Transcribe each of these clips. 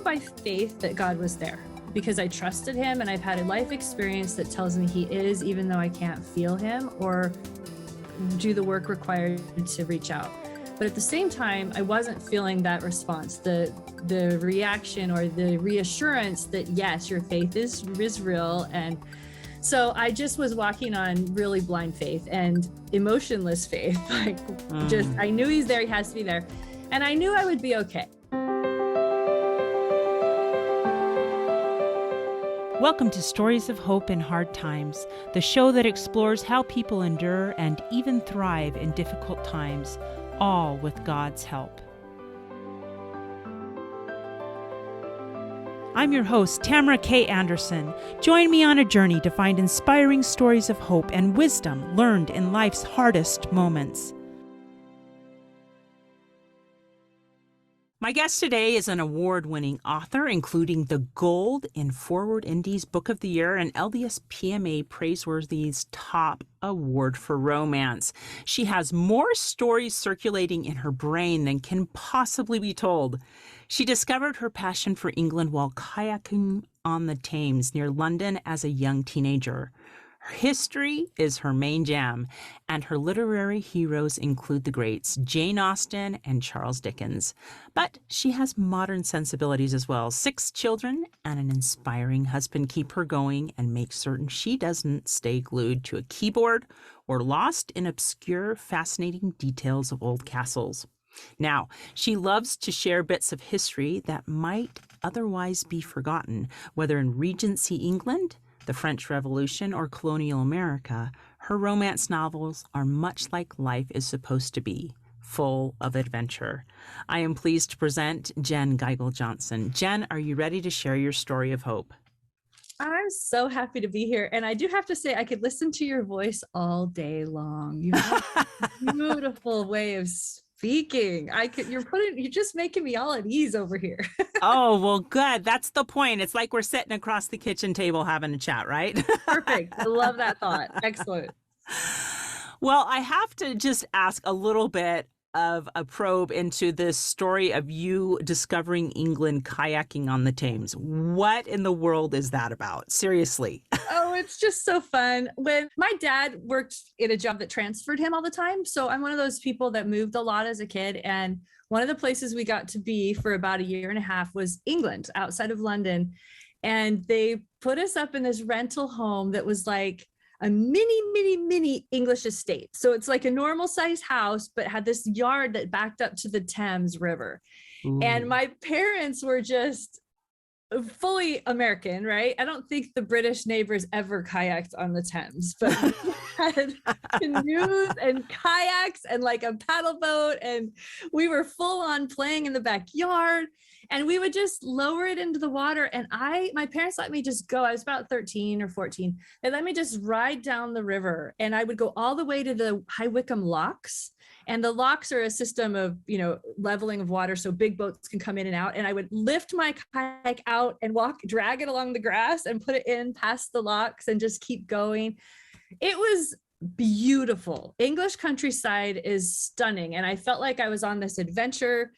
by faith that God was there because I trusted him, and I've had a life experience that tells me he is, even though I can't feel him or do the work required to reach out. But at the same time, I wasn't feeling that response, the reaction or the reassurance that yes, your faith is real. And so I just was walking on really blind faith and emotionless faith. I knew he's there, he has to be there. And I knew I would be okay. Welcome to Stories of Hope in Hard Times, the show that explores how people endure and even thrive in difficult times, all with God's help. I'm your host, Tamara K. Anderson. Join me on a journey to find inspiring stories of hope and wisdom learned in life's hardest moments. My guest today is an award-winning author, including the Gold in Forward Indies Book of the Year and LDS PMA Praiseworthy's top award for romance. She has more stories circulating in her brain than can possibly be told. She discovered her passion for England while kayaking on the Thames near London as a young teenager. Her history is her main jam, and her literary heroes include the greats Jane Austen and Charles Dickens. But she has modern sensibilities as well. 6 children and an inspiring husband keep her going and make certain she doesn't stay glued to a keyboard or lost in obscure, fascinating details of old castles. Now, she loves to share bits of history that might otherwise be forgotten, whether in Regency England, the French Revolution, or colonial America. Her romance novels are much like life is supposed to be, full of adventure. I am pleased to present Jen Geigle Johnson. Jen, are you ready to share your story of hope? I'm so happy to be here. And I do have to say, I could listen to your voice all day long. You have a beautiful way of speaking. You're just making me all at ease over here. Oh, well, good. That's the point. It's like we're sitting across the kitchen table having a chat, right? Perfect. I love that thought. Excellent. Well, I have to just ask a little bit of a probe into this story of you discovering England kayaking on the Thames. What in the world is that about? Seriously. Oh, it's just so fun. When my dad worked in a job that transferred him all the time. So I'm one of those people that moved a lot as a kid. And one of the places we got to be for about a year and a half was England, outside of London. And they put us up in this rental home that was like a mini English estate. So it's like a normal size house, but had this yard that backed up to the Thames River. Ooh. And my parents were just fully American, right? I don't think the British neighbors ever kayaked on the Thames, but we had canoes and kayaks and like a paddle boat, and we were full on playing in the backyard, and we would just lower it into the water. And my parents let me just go. I was about 13 or 14. They let me just ride down the river, and I would go all the way to the High Wycombe locks. And the locks are a system of, leveling of water so big boats can come in and out. And I would lift my kayak out and drag it along the grass and put it in past the locks and just keep going. It was beautiful. English countryside is stunning. And I felt like I was on this adventure.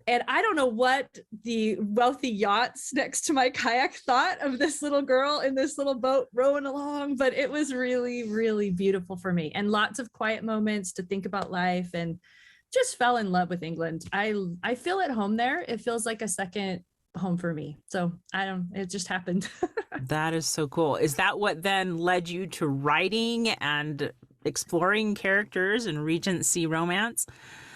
And I don't know what the wealthy yachts next to my kayak thought of this little girl in this little boat rowing along, but it was really, really beautiful for me, and lots of quiet moments to think about life, and just fell in love with England. I feel at home there. It feels like a second home for me. So it just happened. That is so cool. Is that what then led you to writing and exploring characters and Regency romance?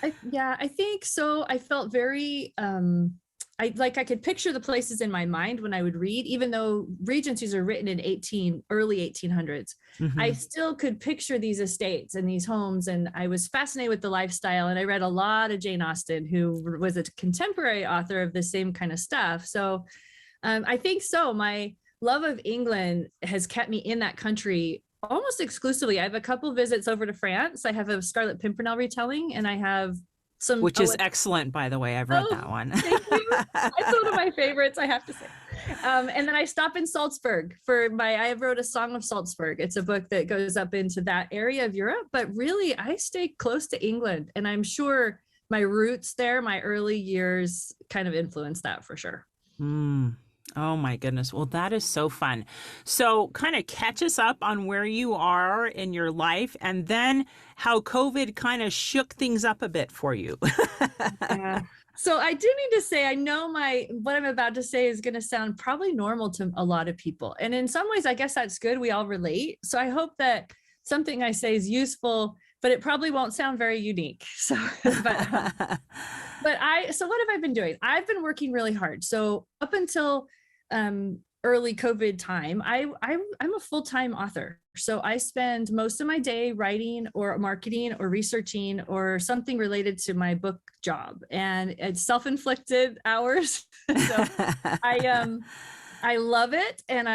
I think so. I felt very, I could picture the places in my mind when I would read, even though Regencies are written in early 1800s. Mm-hmm. I still could picture these estates and these homes, and I was fascinated with the lifestyle. And I read a lot of Jane Austen, who was a contemporary author of the same kind of stuff. So I think so. My love of England has kept me in that country almost exclusively. I have a couple visits over to France. I have a Scarlet Pimpernel retelling, and I have some... Which is excellent, by the way. I've read that one. Thank you. It's one of my favorites, I have to say. And then I stop in Salzburg I wrote a Song of Salzburg. It's a book that goes up into that area of Europe, but really I stay close to England, and I'm sure my roots there, my early years kind of influenced that for sure. Mm. Oh my goodness. Well, that is so fun. So, kind of catch us up on where you are in your life and then how COVID kind of shook things up a bit for you. Yeah. So I do need to say, I know what I'm about to say is going to sound probably normal to a lot of people. And in some ways, I guess that's good. We all relate. So I hope that something I say is useful, but it probably won't sound very unique. So, so what have I been doing? I've been working really hard. So up until early COVID time, I'm a full-time author. So I spend most of my day writing or marketing or researching or something related to my book job, and it's self-inflicted hours. So I love it, and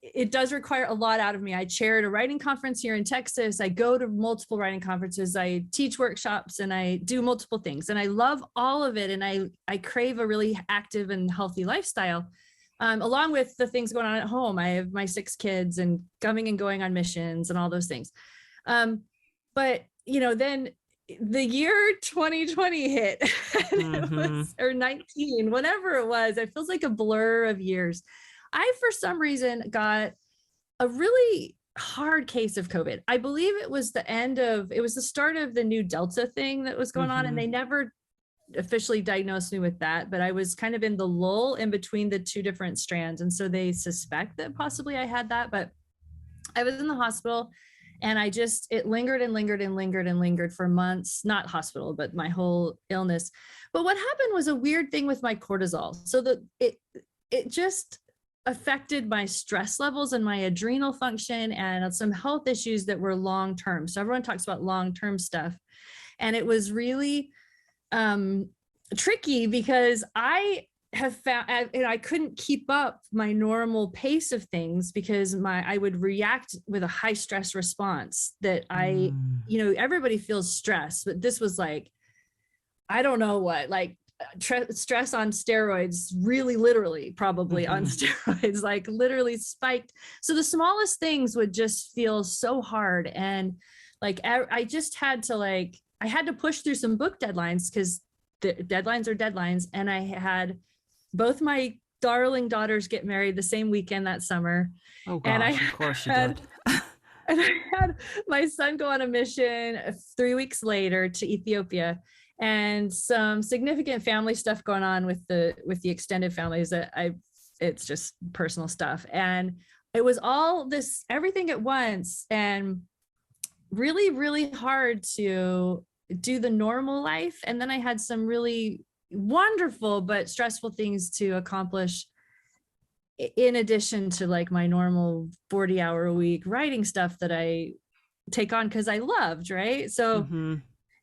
it does require a lot out of me. I chaired a writing conference here in Texas. I go to multiple writing conferences. I teach workshops, and I do multiple things, and I love all of it. And I crave a really active and healthy lifestyle. Along with the things going on at home. I have my 6 kids and coming and going on missions and all those things. But then the year 2020 hit, and it was, or 19, whatever it was, it feels like a blur of years. I, for some reason, got a really hard case of COVID. I believe it was the start of the new Delta thing that was going on, and they never officially diagnosed me with that, but I was kind of in the lull in between the 2 different strands. And so they suspect that possibly I had that, but I was in the hospital, and it lingered and lingered and lingered and lingered for months, not hospital, but my whole illness. But what happened was a weird thing with my cortisol. So it just affected my stress levels and my adrenal function and some health issues that were long-term. So everyone talks about long-term stuff. And it was really tricky because I have found, and I couldn't keep up my normal pace of things because I would react with a high stress response that everybody feels stress, but this was like, I don't know what, like stress on steroids, really literally probably on steroids, like literally spiked. So the smallest things would just feel so hard. And like, I just had to I had to push through some book deadlines because the deadlines are deadlines. And I had both my darling daughters get married the same weekend that summer. Oh gosh, of course you did. And I had my son go on a mission 3 weeks later to Ethiopia, and some significant family stuff going on with the extended families it's just personal stuff. And it was all this, everything at once, and really, really hard to do the normal life. And then I had some really wonderful but stressful things to accomplish in addition to like my normal 40-hour a week writing stuff that I take on because I loved, right? So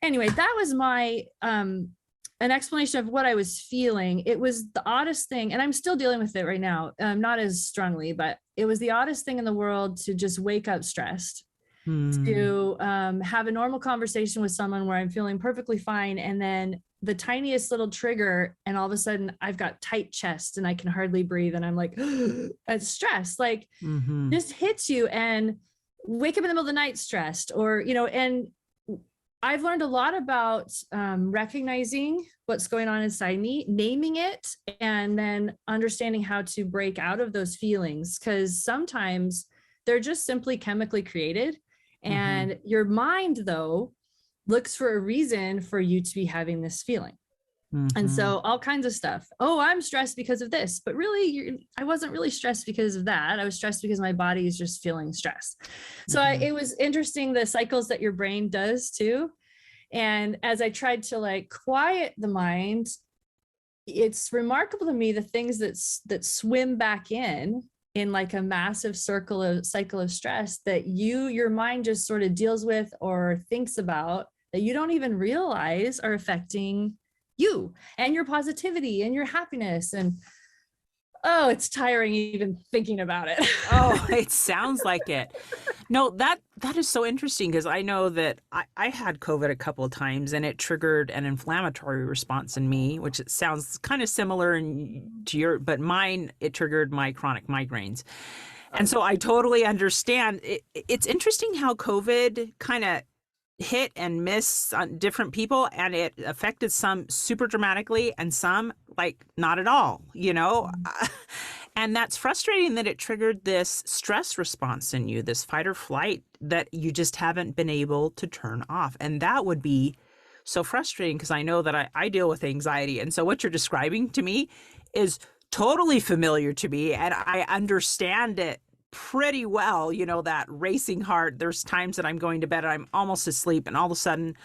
anyway, that was my an explanation of what I was feeling. It was the oddest thing, and I'm still dealing with it right now, not as strongly, but it was the oddest thing in the world to just wake up stressed, to have a normal conversation with someone where I'm feeling perfectly fine, and then the tiniest little trigger, and all of a sudden I've got tight chest and I can hardly breathe, and I'm like, it's stress, like just hits you, and wake up in the middle of the night stressed, or and I've learned a lot about recognizing what's going on inside me, naming it, and then understanding how to break out of those feelings, because sometimes they're just simply chemically created. And your mind, though, looks for a reason for you to be having this feeling. And so all kinds of stuff. Oh, I'm stressed because of this, but really I wasn't really stressed because of that. I was stressed because my body is just feeling stress. So it was interesting, the cycles that your brain does too. And as I tried to like quiet the mind, it's remarkable to me the things that swim back in like a massive cycle of stress that your mind just sort of deals with or thinks about, that you don't even realize are affecting you and your positivity and your happiness. And oh, it's tiring even thinking about it. Oh, it sounds like it. No, that is so interesting, because I know that I had COVID a couple of times, and it triggered an inflammatory response in me, which it sounds kind of similar to your, but mine, it triggered my chronic migraines. And so I totally understand. It's interesting how COVID kind of hit and miss on different people, and it affected some super dramatically and some like not at all, you know? And that's frustrating that it triggered this stress response in you, this fight or flight that you just haven't been able to turn off. And that would be so frustrating because I know that I deal with anxiety. And so what you're describing to me is totally familiar to me, and I understand it pretty well, you know, that racing heart. There's times that I'm going to bed and I'm almost asleep, and all of a sudden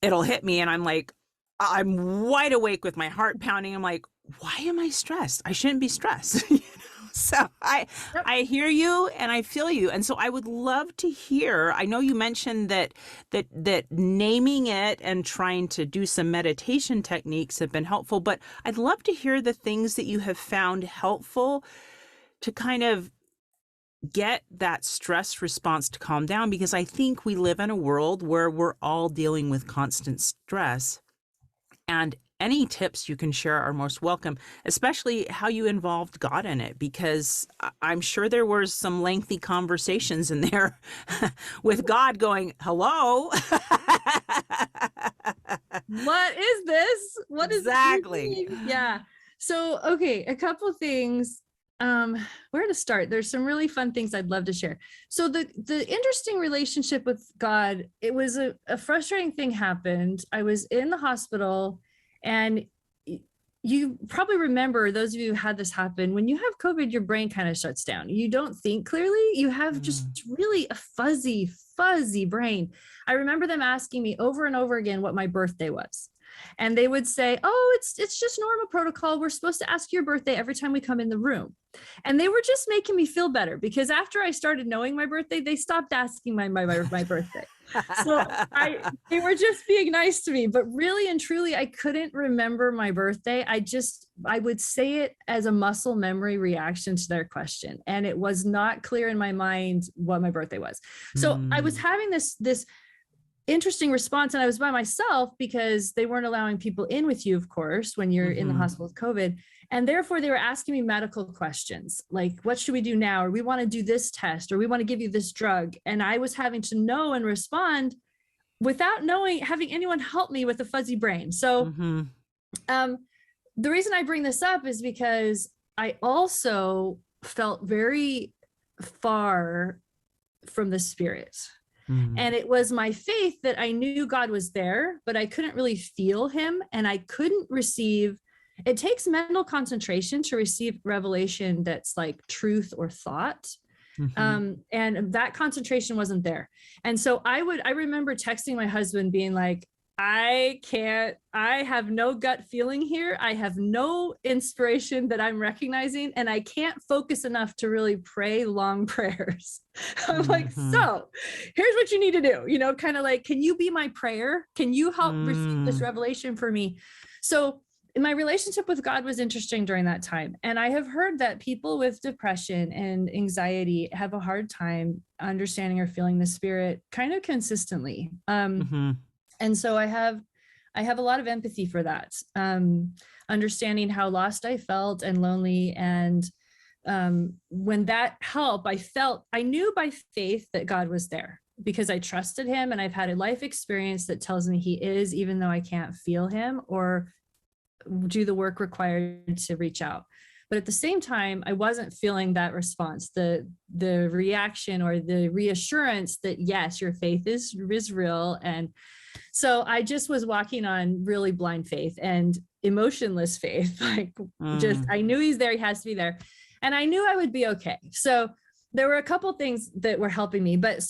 it'll hit me and I'm like, I'm wide awake with my heart pounding. I'm like, why am I stressed? I shouldn't be stressed. You know? So I hear you and I feel you. And so I would love to hear, I know you mentioned that naming it and trying to do some meditation techniques have been helpful, but I'd love to hear the things that you have found helpful to kind of get that stress response to calm down, because I think we live in a world where we're all dealing with constant stress. And any tips you can share are most welcome, especially how you involved God in it, because I'm sure there were some lengthy conversations in there with God going, hello. What is this? What is exactly? Yeah. So, okay, a couple things. Where to start? There's some really fun things I'd love to share. So the interesting relationship with God, it was a frustrating thing happened. I was in the hospital, and you probably remember, those of you who had this happen, when you have COVID, your brain kind of shuts down. You don't think clearly. You have just really a fuzzy brain. I remember them asking me over and over again what my birthday was. And they would say, oh, it's just normal protocol. We're supposed to ask your birthday every time we come in the room. And they were just making me feel better, because after I started knowing my birthday, they stopped asking my birthday. So they were just being nice to me, but really and truly, I couldn't remember my birthday. I would say it as a muscle memory reaction to their question. And it was not clear in my mind what my birthday was. So I was having this interesting response, and I was by myself because they weren't allowing people in with you, of course, when you're in the hospital with COVID. And therefore they were asking me medical questions like, what should we do now? Or we want to do this test, or we want to give you this drug. And I was having to know and respond without having anyone help me with a fuzzy brain. So the reason I bring this up is because I also felt very far from the Spirit. And it was my faith that I knew God was there, but I couldn't really feel him, and I couldn't receive. It takes mental concentration to receive revelation that's like truth or thought. And that concentration wasn't there. And so I remember texting my husband being like, I have no gut feeling here. I have no inspiration that I'm recognizing, and I can't focus enough to really pray long prayers. I'm like, so here's what you need to do, kind of like, can you be my prayer? Can you help receive this revelation for me? So my relationship with God was interesting during that time. And I have heard that people with depression and anxiety have a hard time understanding or feeling the Spirit kind of consistently. And so I have a lot of empathy for that, understanding how lost I felt and lonely. And when that helped, I knew by faith that God was there because I trusted him, and I've had a life experience that tells me he is, even though I can't feel him or do the work required to reach out. But at the same time, I wasn't feeling that response, the reaction or the reassurance that yes, your faith is real. And so I just was walking on really blind faith and emotionless faith. I knew he's there. He has to be there. And I knew I would be okay. So there were a couple things that were helping me. But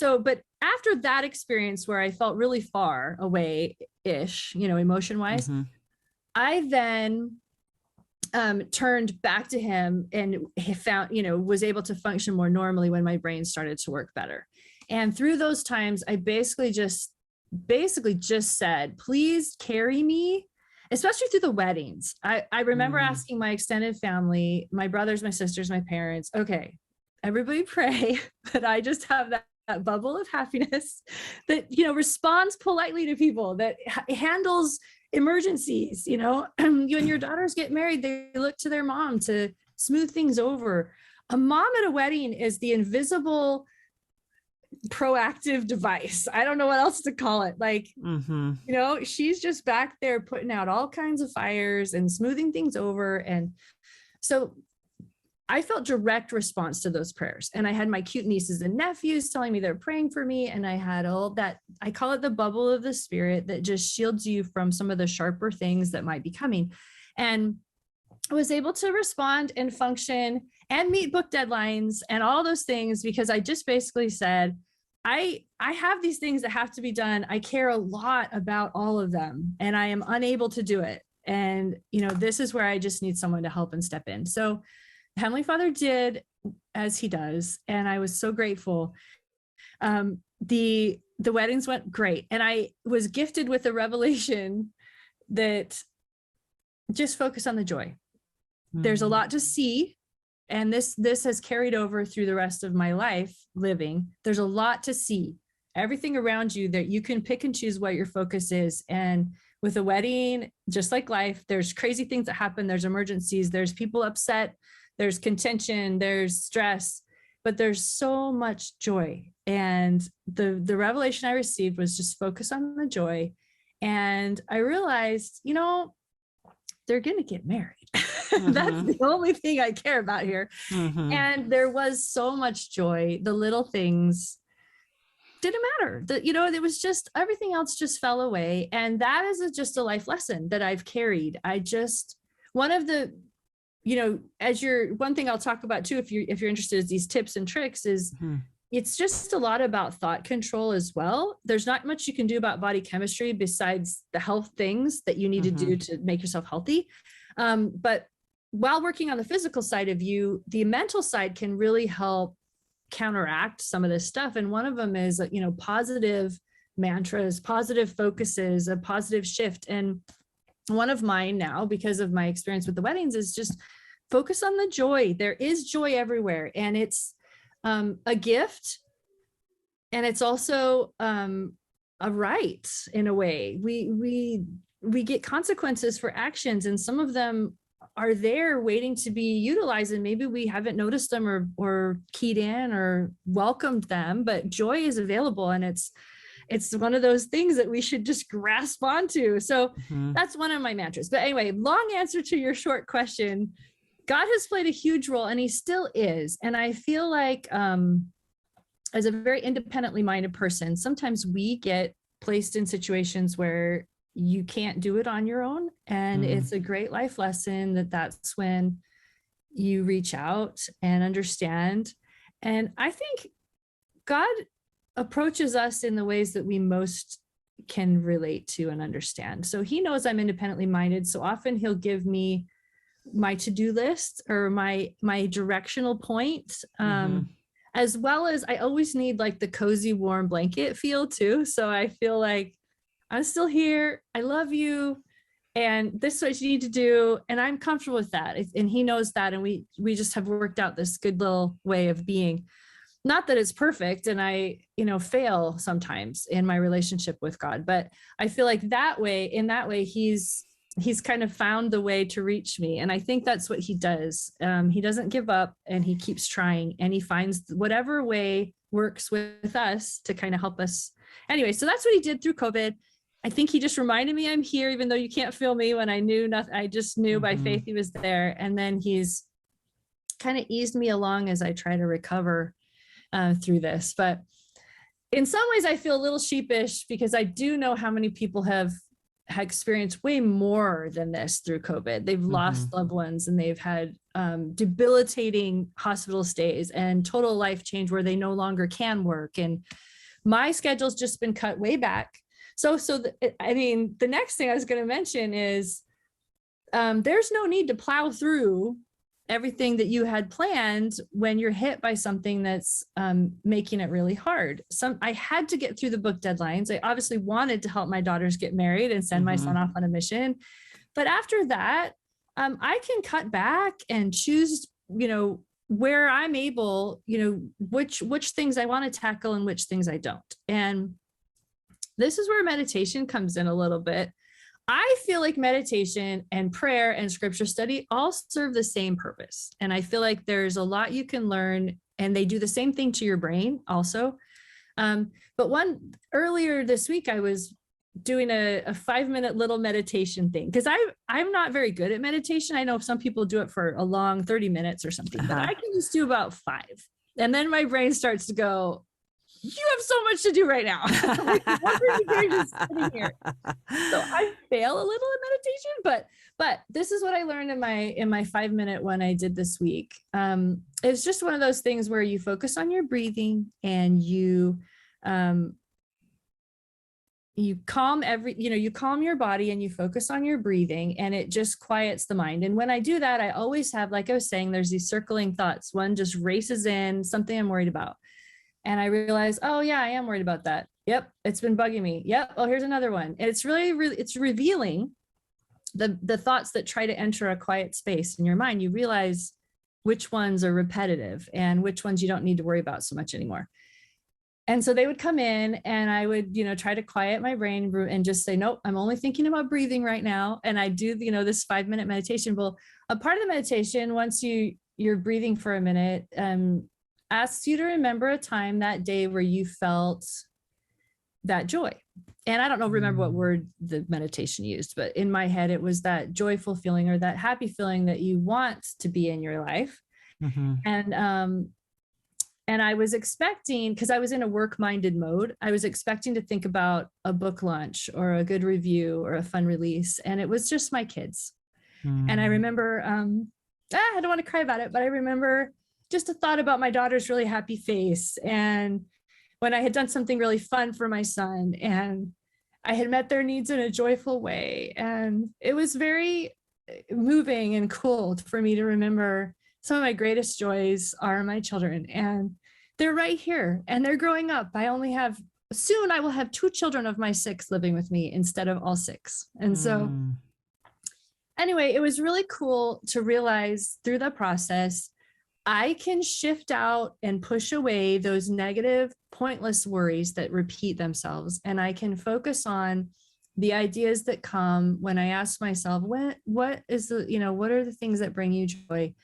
after that experience where I felt really far away-ish, emotion-wise, I then turned back to him and he found, was able to function more normally when my brain started to work better. And through those times, I basically just said, please carry me, especially through the weddings. I remember asking my extended family, my brothers, my sisters, my parents, okay, everybody pray that I just have that bubble of happiness that, responds politely to people, that handles emergencies. When your daughters get married, they look to their mom to smooth things over. A mom at a wedding is the invisible proactive device. I don't know what else to call it. Like, Mm-hmm. you know, she's just back there putting out all kinds of fires and smoothing things over. And so I felt direct response to those prayers. And I had my cute nieces and nephews telling me they're praying for me. And I had all that, I call it the bubble of the spirit that just shields you from some of the sharper things that might be coming. And I was able to respond and function and meet book deadlines and all those things because I just basically said, I have these things that have to be done. I care a lot about all of them and I am unable to do it. And, you know, this is where I just need someone to help and step in. So Heavenly Father did as he does. And I was so grateful. The weddings went great. And I was gifted with a revelation that just focus on the joy. There's a lot to see. And this has carried over through the rest of my life living. There's a lot to see. Everything around you that you can pick and choose what your focus is. And with a wedding, just like life, there's crazy things that happen. There's emergencies. There's people upset. There's contention. There's stress. But there's so much joy. And the revelation I received was just focus on the joy. And I realized, you know, they're going to get married. Mm-hmm. That's the only thing I care about here. Mm-hmm. And there was so much joy. The little things didn't matter. You know, it was just everything else just fell away. And that is just a life lesson that I've carried. One of the, you know, one thing I'll talk about too, if you're interested in these tips and tricks is it's just a lot about thought control as well. There's not much you can do about body chemistry besides the health things that you need to do to make yourself healthy. But while working on the physical side of you, the mental side can really help counteract some of this stuff. And one of them is, you know, positive mantras, positive focuses, a positive shift. And one of mine now, because of my experience with the weddings, is just focus on the joy. There is joy everywhere. And it's a gift. And it's also a right in a way. We get consequences for actions, and some of them are there waiting to be utilized, and maybe we haven't noticed them or keyed in or welcomed them, but joy is available, and it's one of those things that we should just grasp onto. So that's one of my mantras. But anyway, long answer to your short question. God has played a huge role, and he still is. And I feel like as a very independently minded person, sometimes we get placed in situations where you can't do it on your own. And it's a great life lesson that's when you reach out and understand. And I think God approaches us in the ways that we most can relate to and understand. So he knows I'm independently minded. So often he'll give me my to-do list or my directional point, as well as I always need like the cozy, warm blanket feel too. So I feel like I'm still here. I love you. And this is what you need to do. And I'm comfortable with that. And he knows that. And we just have worked out this good little way of being. Not that it's perfect. And I, you know, fail sometimes in my relationship with God, but I feel like in that way, he's kind of found the way to reach me. And I think that's what he does. He doesn't give up, and he keeps trying, and he finds whatever way works with us to kind of help us. Anyway, so that's what he did through COVID. I think he just reminded me I'm here, even though you can't feel me. When I knew nothing, I just knew by faith he was there. And then he's kind of eased me along as I try to recover through this. But in some ways I feel a little sheepish because I do know how many people have experienced way more than this through COVID. They've lost loved ones, and they've had debilitating hospital stays and total life change where they no longer can work. And my schedule's just been cut way back. The next thing I was going to mention is there's no need to plow through everything that you had planned when you're hit by something that's making it really hard. I had to get through the book deadlines. I obviously wanted to help my daughters get married and send my son off on a mission. But after that, I can cut back and choose, you know, where I'm able, you know, which things I want to tackle and which things I don't. And this is where meditation comes in a little bit. I feel like meditation and prayer and scripture study all serve the same purpose. And I feel like there's a lot you can learn, and they do the same thing to your brain also. But earlier this week, I was doing a 5-minute little meditation thing, because I'm not very good at meditation. I know some people do it for a long 30 minutes or something, but I can just do about 5. And then my brain starts to go, you have so much to do right now. Like, what are you doing just sitting here? So I fail a little in meditation, but this is what I learned in my 5-minute one I did this week. It's just one of those things where you focus on your breathing and you calm you calm your body and you focus on your breathing, and it just quiets the mind. And when I do that, I always have, like I was saying, there's these circling thoughts. One just races in, something I'm worried about. And I realize, oh yeah, I am worried about that. Yep. It's been bugging me. Yep. Oh, here's another one. And it's really, it's revealing the thoughts that try to enter a quiet space in your mind. You realize which ones are repetitive and which ones you don't need to worry about so much anymore. And so they would come in and I would, try to quiet my brain and just say, nope, I'm only thinking about breathing right now. And I do, this 5-minute meditation. Well, a part of the meditation, once you're breathing for a minute, asks you to remember a time that day where you felt that joy. And I don't remember what word the meditation used, but in my head, it was that joyful feeling or that happy feeling that you want to be in your life. Mm-hmm. And I was expecting, because I was in a work-minded mode, I was expecting to think about a book launch or a good review or a fun release. And it was just my kids. And I remember, I don't want to cry about it, but I remember just a thought about my daughter's really happy face. And when I had done something really fun for my son and I had met their needs in a joyful way. And it was very moving and cool for me to remember some of my greatest joys are my children, and they're right here and they're growing up. Soon I will have 2 children of my 6 living with me instead of all 6. And so anyway, it was really cool to realize through the process, I can shift out and push away those negative, pointless worries that repeat themselves. And I can focus on the ideas that come when I ask myself, what are the things that bring you joy?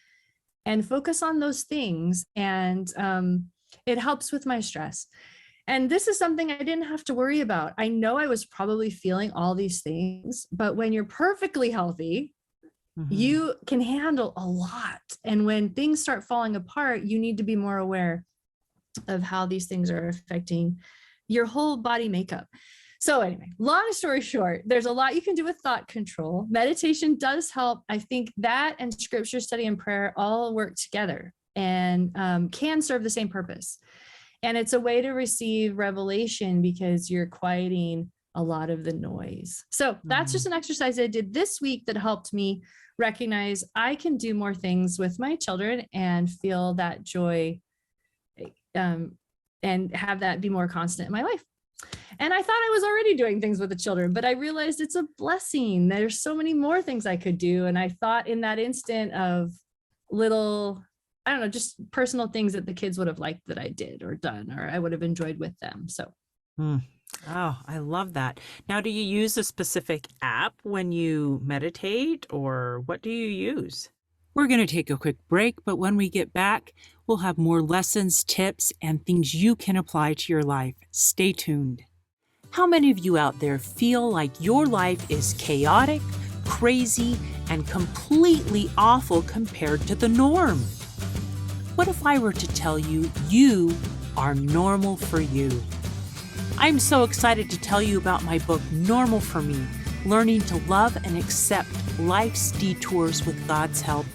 And focus on those things. And it helps with my stress. And this is something I didn't have to worry about. I know I was probably feeling all these things, but when you're perfectly healthy, you can handle a lot. And when things start falling apart, you need to be more aware of how these things are affecting your whole body makeup. So anyway, long story short, there's a lot you can do with thought control. Meditation does help. I think that and scripture study and prayer all work together and can serve the same purpose. And it's a way to receive revelation because you're quieting a lot of the noise. So that's just an exercise I did this week that helped me recognize I can do more things with my children and feel that joy and have that be more constant in my life. And I thought I was already doing things with the children, but I realized it's a blessing. There's so many more things I could do. And I thought in that instant of little, just personal things that the kids would have liked that I did or done, or I would have enjoyed with them. So. Oh, I love that. Now, do you use a specific app when you meditate, or what do you use? We're going to take a quick break, but when we get back, we'll have more lessons, tips, and things you can apply to your life. Stay tuned. How many of you out there feel like your life is chaotic, crazy, and completely awful compared to the norm? What if I were to tell you you are normal for you? I'm so excited to tell you about my book, Normal for Me, Learning to Love and Accept Life's Detours with God's Help.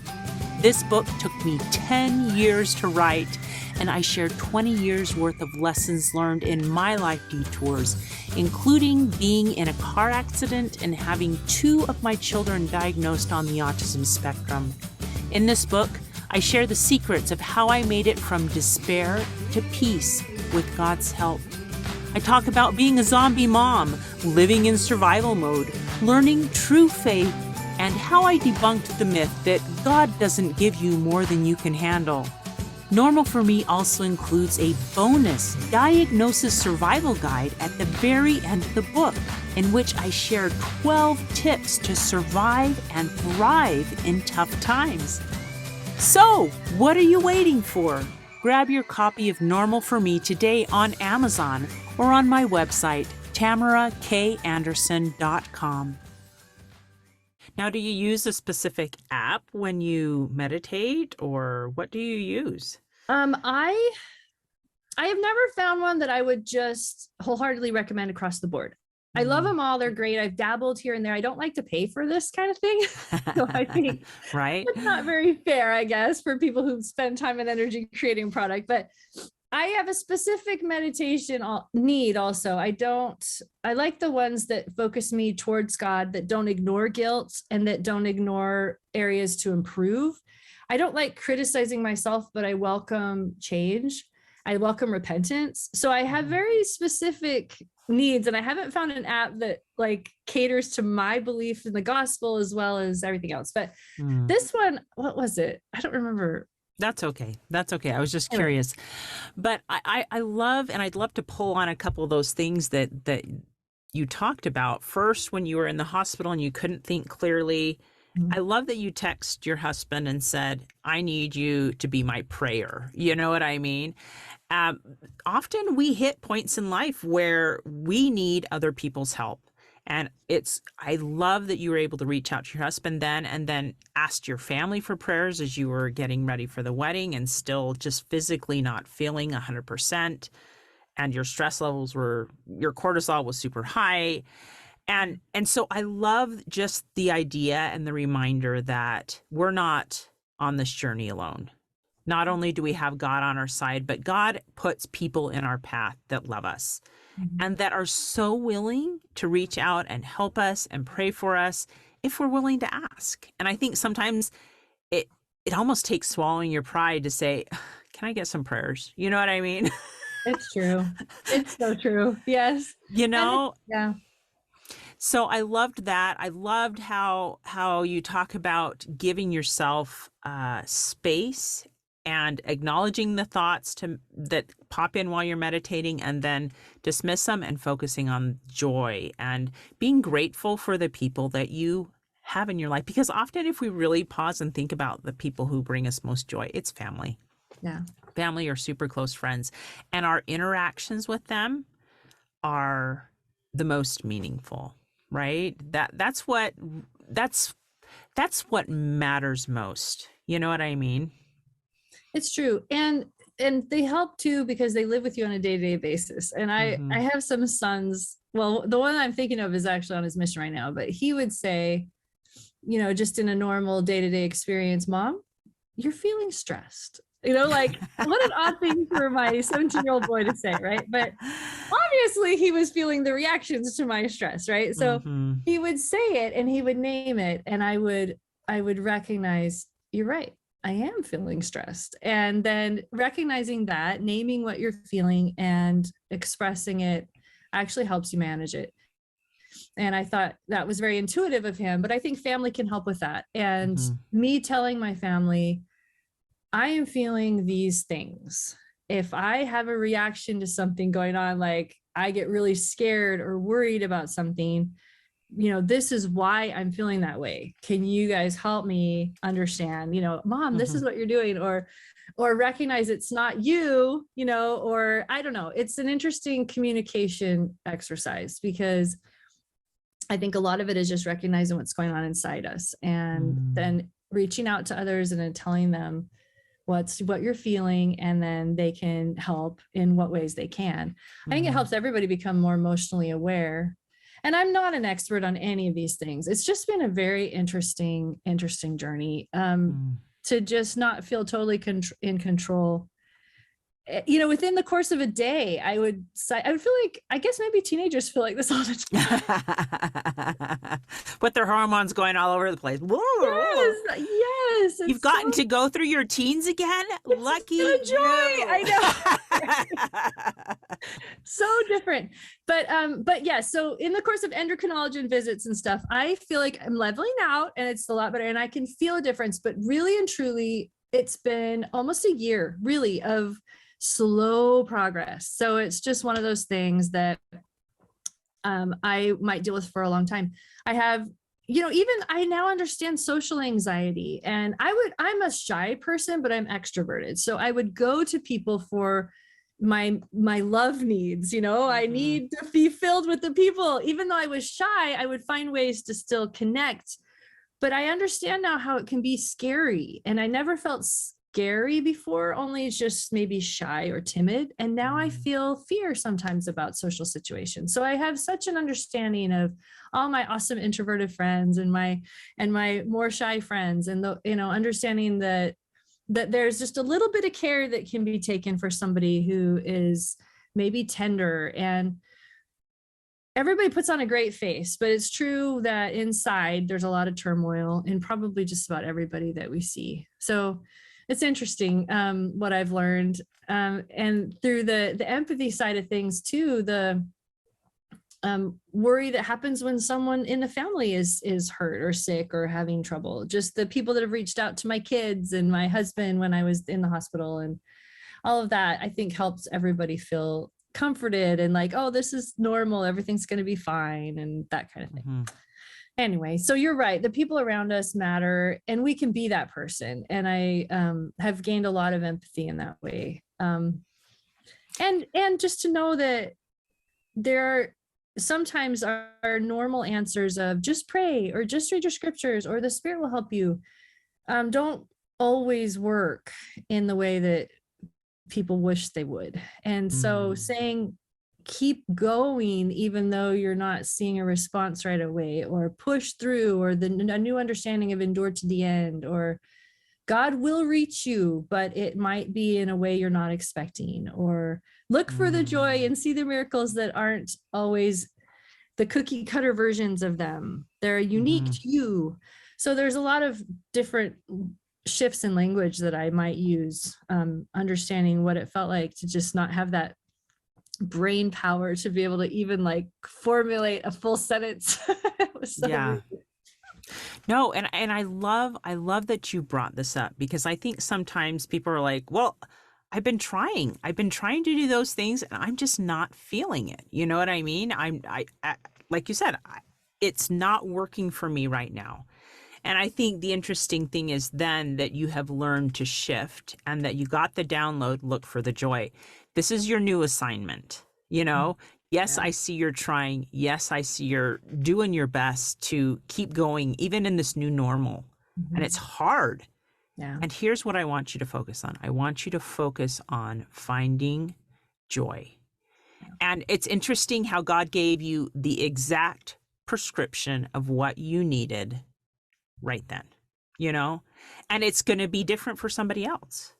This book took me 10 years to write, and I share 20 years worth of lessons learned in my life detours, including being in a car accident and having 2 of my children diagnosed on the autism spectrum. In this book, I share the secrets of how I made it from despair to peace with God's help. I talk about being a zombie mom, living in survival mode, learning true faith, and how I debunked the myth that God doesn't give you more than you can handle. Normal for Me also includes a bonus diagnosis survival guide at the very end of the book, in which I share 12 tips to survive and thrive in tough times. So, what are you waiting for? Grab your copy of Normal for Me today on Amazon or on my website, TamaraKAnderson.com. Now, do you use a specific app when you meditate, or what do you use? I have never found one that I would just wholeheartedly recommend across the board. I love them all. They're great. I've dabbled here and there. I don't like to pay for this kind of thing. So I think right? it's not very fair, I guess, for people who spend time and energy creating product. But I have a specific meditation need also. I like the ones that focus me towards God, that don't ignore guilt and that don't ignore areas to improve. I don't like criticizing myself, but I welcome change. I welcome repentance. So I have very specific needs, and I haven't found an app that like caters to my belief in the gospel as well as everything else. But this one, what was it? I don't remember. That's okay. That's okay. I was just curious. But I love, and I'd love to pull on a couple of those things that you talked about. First, when you were in the hospital and you couldn't think clearly, I love that you text your husband and said, I need you to be my prayer. You know what I mean? Often we hit points in life where we need other people's help. And I love that you were able to reach out to your husband then, and then asked your family for prayers as you were getting ready for the wedding and still just physically not feeling 100%. And your stress levels your cortisol was super high. And so I love just the idea and the reminder that we're not on this journey alone. Not only do we have God on our side, but God puts people in our path that love us and that are so willing to reach out and help us and pray for us if we're willing to ask. And I think sometimes it almost takes swallowing your pride to say, can I get some prayers? You know what I mean? It's true. It's so true. Yes. Yeah. So I loved that. I loved how you talk about giving yourself space and acknowledging the thoughts that pop in while you're meditating, and then dismiss them and focusing on joy and being grateful for the people that you have in your life. Because often if we really pause and think about the people who bring us most joy, it's family. Yeah. Family or super close friends. And our interactions with them are the most meaningful, right? That's what matters most. You know what I mean? It's true. And they help too, because they live with you on a day-to-day basis. And I have some sons. Well, the one I'm thinking of is actually on his mission right now, but he would say, just in a normal day-to-day experience, Mom, you're feeling stressed. Like what an odd thing for my 17-year-old boy to say, right? But obviously he was feeling the reactions to my stress, right? So he would say it and he would name it, and I would recognize, you're right, I am feeling stressed. And then recognizing that, naming what you're feeling and expressing it actually helps you manage it. And I thought that was very intuitive of him, but I think family can help with that. And me telling my family, I am feeling these things. If I have a reaction to something going on, like I get really scared or worried about something, this is why I'm feeling that way. Can you guys help me understand, Mom, this is what you're doing, or recognize it's not you, or I don't know. It's an interesting communication exercise, because I think a lot of it is just recognizing what's going on inside us, and then reaching out to others and then telling them what you're feeling, and then they can help in what ways they can. I think it helps everybody become more emotionally aware. And I'm not an expert on any of these things. It's just been a very interesting journey to just not feel totally in control. Within the course of a day, I would feel like, I guess maybe teenagers feel like this all the time. With their hormones going all over the place. Whoa. Yes. You've gotten to go through your teens again? Lucky you. Joy. I know. So different. But yeah, so in the course of endocrinologist visits and stuff, I feel like I'm leveling out and it's a lot better and I can feel a difference. But really and truly, it's been almost a year really of slow progress. So it's just one of those things that I might deal with for a long time. I have even I now understand social anxiety, and I'm a shy person, but I'm extroverted. So I would go to people for my love needs. I need to be filled with the people. Even though I was shy, I would find ways to still connect. But I understand now how it can be scary. And I never felt scary before, only just maybe shy or timid. And now I feel fear sometimes about social situations. So I have such an understanding of all my awesome introverted friends and my more shy friends, and understanding that there's just a little bit of care that can be taken for somebody who is maybe tender. And everybody puts on a great face, but it's true that inside there's a lot of turmoil in probably just about everybody that we see. So it's interesting what I've learned. And through the empathy side of things too, the worry that happens when someone in the family is hurt or sick or having trouble. Just the people that have reached out to my kids and my husband when I was in the hospital, and all of that, I think helps everybody feel comforted and like, oh, this is normal, everything's going to be fine, and that kind of thing. Anyway, so you're right, the people around us matter, and we can be that person. And I have gained a lot of empathy in that way. And just to know that there are sometimes our normal answers of just pray or just read your scriptures or the Spirit will help you, don't always work in the way that people wish they would. And so saying keep going even though you're not seeing a response right away, or push through, or a new understanding of endure to the end, or God will reach you, but it might be in a way you're not expecting, or look for the joy and see the miracles that aren't always the cookie cutter versions of them. They're unique to you. So there's a lot of different shifts in language that I might use, understanding what it felt like to just not have that brain power to be able to even like formulate a full sentence. Weird. No, and I love that you brought this up, because I think sometimes people are like, well, I've been trying to do those things and I'm just not feeling it. You know what I mean? I like you said, it's not working for me right now. And I think the interesting thing is then that you have learned to shift, and that you got the download, look for the joy. This is your new assignment, Yes, I see you're trying. Yes, I see you're doing your best to keep going, even in this new normal. And it's hard. Yeah. And here's what I want you to focus on. I want you to focus on finding joy. And it's interesting how God gave you the exact prescription of what you needed right then, and it's going to be different for somebody else.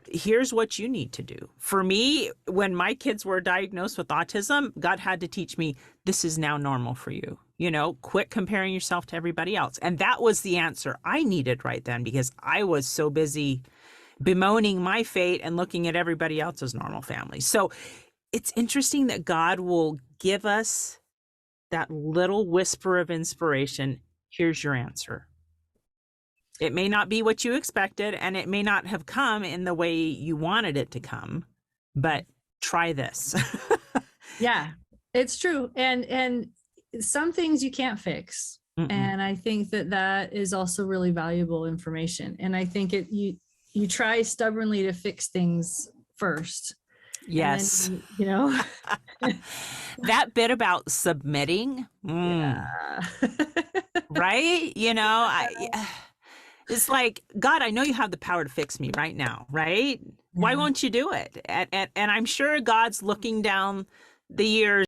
Here's what you need to do. For me, when my kids were diagnosed with autism, God had to teach me, this is now normal for you. Quit comparing yourself to everybody else. And that was the answer I needed right then, because I was so busy bemoaning my fate and looking at everybody else's normal family. So it's interesting that God will give us that little whisper of inspiration. Here's your answer. It may not be what you expected, and it may not have come in the way you wanted it to come, but try this. Yeah, it's true. And some things you can't fix. And I think that is also really valuable information. And I think you try stubbornly to fix things first. Yes. Then, that bit about submitting. Right? It's like, God, I know you have the power to fix me right now, right? Why won't you do it? And I'm sure God's looking down the years